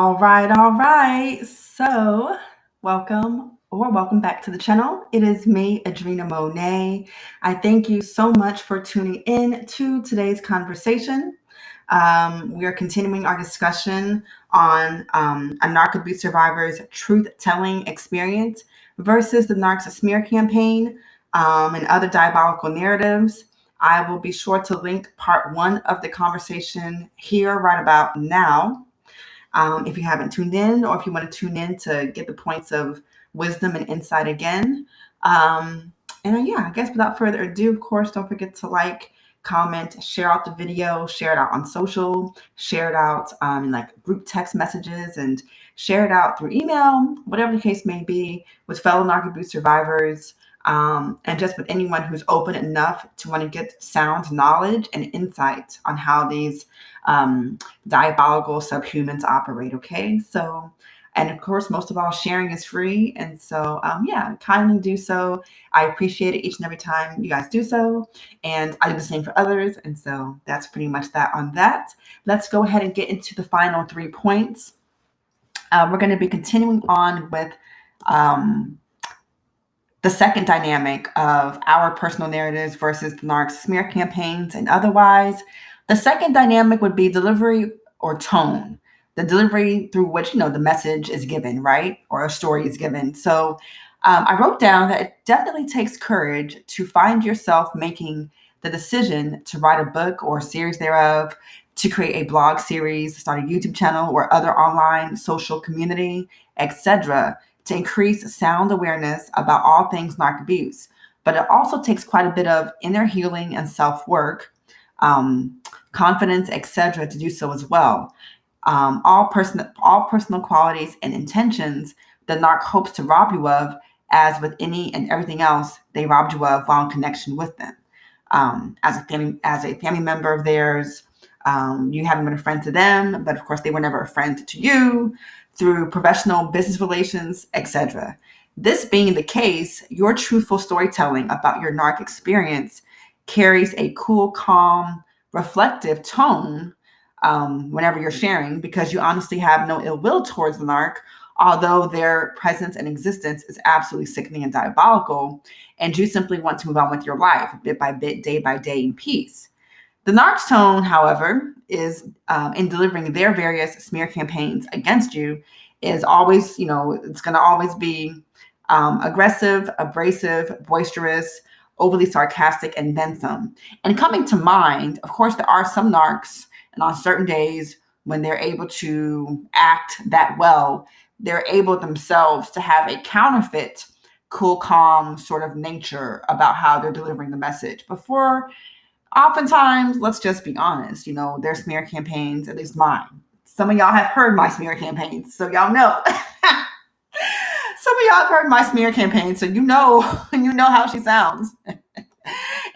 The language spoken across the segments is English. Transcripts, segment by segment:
All right. So, welcome back to the channel. It is me, Adrena Monet. I thank you so much for tuning in to today's conversation. We are continuing our discussion on a Narc Abuse survivor's truth-telling experience versus the Narc's smear campaign and other diabolical narratives. I will be sure to link part 1 of the conversation here right about now. If you haven't tuned in, or if you want to tune in to get the points of wisdom and insight again. I guess without further ado, of course, don't forget to like, comment, share out the video, share it out on social, share it out in like group text messages, and share it out through email, whatever the case may be, with fellow Narc Abuse survivors, and just with anyone who's open enough to want to get sound knowledge and insight on how these diabolical subhumans operate. Okay, so, and of course, most of all, sharing is free, and so kindly do so. I appreciate it each and every time you guys do so, and I do the same for others. And so that's pretty much that on that. Let's go ahead and get into the final 3 points. We're going to be continuing on with the second dynamic of our personal narratives versus the Narc's smear campaigns and otherwise. The second dynamic would be delivery or tone, the delivery through which, the message is given, right? Or a story is given. So I wrote down that it definitely takes courage to find yourself making the decision to write a book or a series thereof, to create a blog series, start a YouTube channel or other online social community, etc., to increase sound awareness about all things narc abuse. But it also takes quite a bit of inner healing and self-work, confidence, etc., to do so as well. All personal qualities and intentions the narc hopes to rob you of, as with any and everything else they robbed you of while in connection with them. As a family member of theirs, you haven't been a friend to them, but of course they were never a friend to you, through professional business relations, etc. This being the case, your truthful storytelling about your narc experience carries a cool, calm, reflective tone whenever you're sharing, because you honestly have no ill will towards the narc, although their presence and existence is absolutely sickening and diabolical, and you simply want to move on with your life bit by bit, day by day, in peace. The narc's tone, however, is in delivering their various smear campaigns against you is always, it's going to always be aggressive, abrasive, boisterous, overly sarcastic, and then some. And coming to mind, of course, there are some narcs, and on certain days when they're able to act that well, they're able themselves to have a counterfeit, cool, calm sort of nature about how they're delivering the message. Before, oftentimes, let's just be honest, their smear campaigns, at least mine. Some of y'all have heard my smear campaigns, so y'all know. Some of y'all have heard my smear campaign, so you know how she sounds.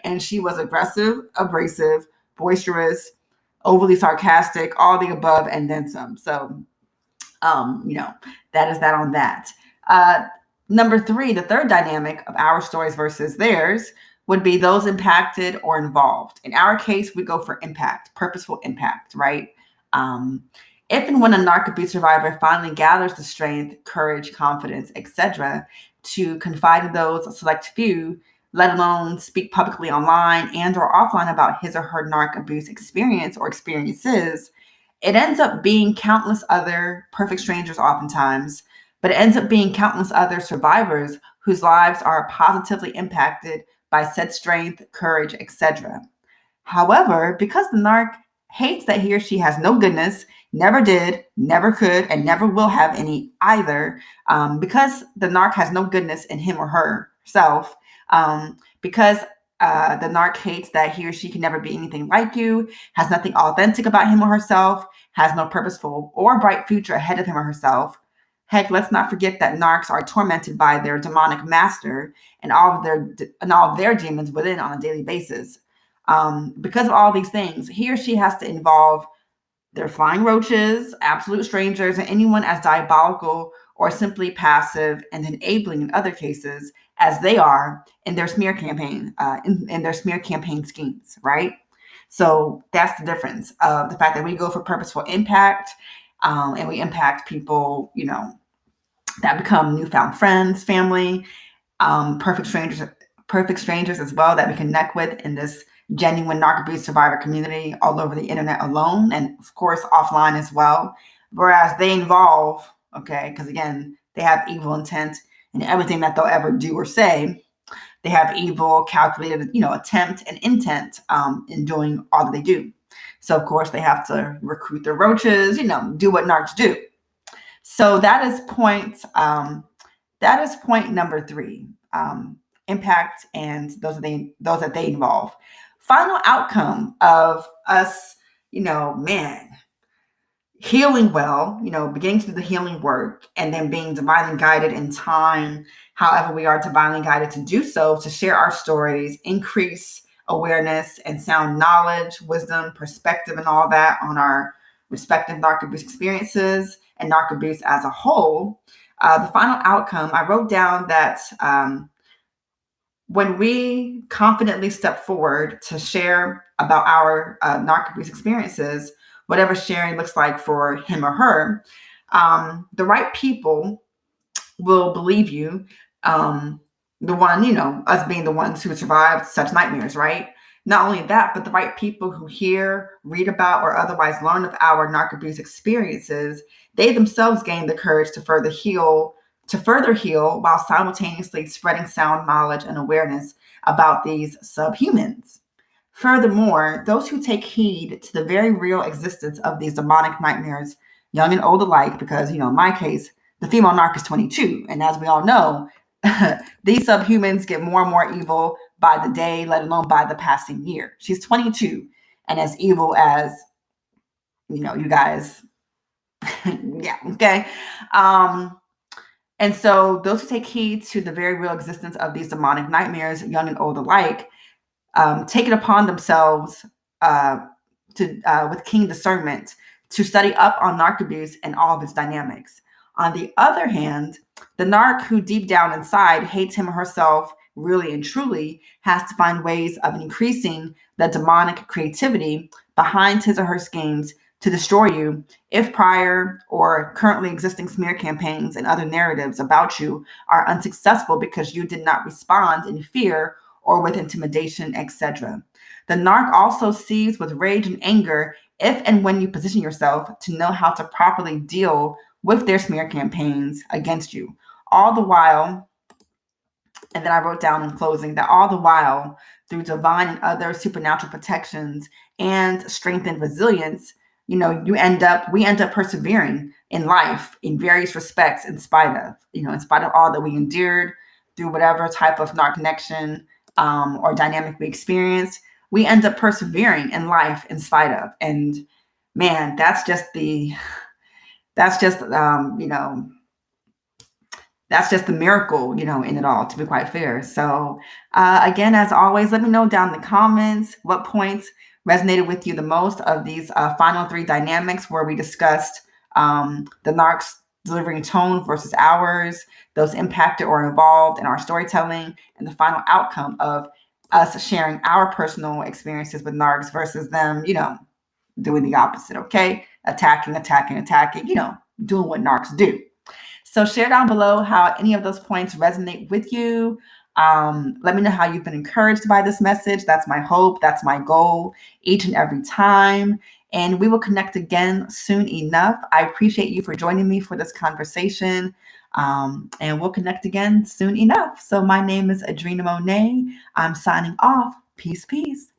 And she was aggressive, abrasive, boisterous, overly sarcastic, all the above, and then some. So, that is that on that. Number 3, the third dynamic of our stories versus theirs would be those impacted or involved. In our case, we go for impact, purposeful impact, right? If and when a narc abuse survivor finally gathers the strength, courage, confidence, etc., to confide in those select few, let alone speak publicly online and or offline about his or her narc abuse experience or experiences, it ends up being countless other perfect strangers oftentimes, but it ends up being countless other survivors whose lives are positively impacted by said strength, courage, etc. However, because the narc hates that he or she has no goodness, never did, never could, and never will have any either, because the narc has no goodness in him or herself, because the narc hates that he or she can never be anything like you, has nothing authentic about him or herself, has no purposeful or bright future ahead of him or herself. Heck, let's not forget that narcs are tormented by their demonic master and all of their demons within on a daily basis. Because of all these things, he or she has to involve their flying roaches, absolute strangers, and anyone as diabolical or simply passive and enabling in other cases as they are in their smear campaign, in their smear campaign schemes, right? So that's the difference of the fact that we go for purposeful impact. and we impact people, that become newfound friends, family, perfect strangers as well that we connect with in this genuine Narc Abuse Survivor community all over the internet alone, and of course offline as well. Whereas they involve, okay, because again, they have evil intent in everything that they'll ever do or say. They have evil, calculated, attempt and intent in doing all that they do. So of course they have to recruit their roaches, do what narcs do. So that is point number 3. Impact and those that they involve. Final outcome of us, healing well, beginning to do the healing work and then being divinely guided in time, however we are divinely guided to do so, to share our stories, increase awareness and sound knowledge, wisdom, perspective, and all that on our respective narc abuse experiences and narc abuse as a whole. The final outcome, I wrote down that when we confidently step forward to share about our narc abuse experiences, whatever sharing looks like for him or her, the right people will believe you. The one, us being the ones who survived such nightmares, right? Not only that, but the right people who hear, read about, or otherwise learn of our narc abuse experiences, they themselves gain the courage to further heal while simultaneously spreading sound knowledge and awareness about these subhumans. Furthermore, those who take heed to the very real existence of these demonic nightmares, young and old alike, because, in my case, the female narc is 22. And as we all know, these subhumans get more and more evil by the day, let alone by the passing year. She's 22 and as evil as, you guys. Yeah, okay. And so those who take heed to the very real existence of these demonic nightmares, young and old alike, take it upon themselves with keen discernment to study up on narc abuse and all of its dynamics. On the other hand, the narc who deep down inside hates him or herself really and truly has to find ways of increasing the demonic creativity behind his or her schemes to destroy you if prior or currently existing smear campaigns and other narratives about you are unsuccessful because you did not respond in fear or with intimidation, etc. The narc also sees with rage and anger if and when you position yourself to know how to properly deal with their smear campaigns against you. All the while, and then I wrote down in closing that all the while, through divine and other supernatural protections and strengthened resilience, we end up persevering in life in various respects in spite of all that we endured through whatever type of narc connection or dynamic we experienced. We end up persevering in life in spite of. And man, that's just the miracle, in it all, to be quite fair. So again, as always, let me know down in the comments what points resonated with you the most of these final 3 dynamics where we discussed the narc's delivering tone versus ours, those impacted or involved in our storytelling, and the final outcome of us sharing our personal experiences with narcs versus them, doing the opposite, okay? Attacking, doing what narcs do. So share down below how any of those points resonate with you. Let me know how you've been encouraged by this message. That's my hope. That's my goal each and every time. And we will connect again soon enough. I appreciate you for joining me for this conversation. And we'll connect again soon enough. So my name is Adrena Monet. I'm signing off. Peace, peace.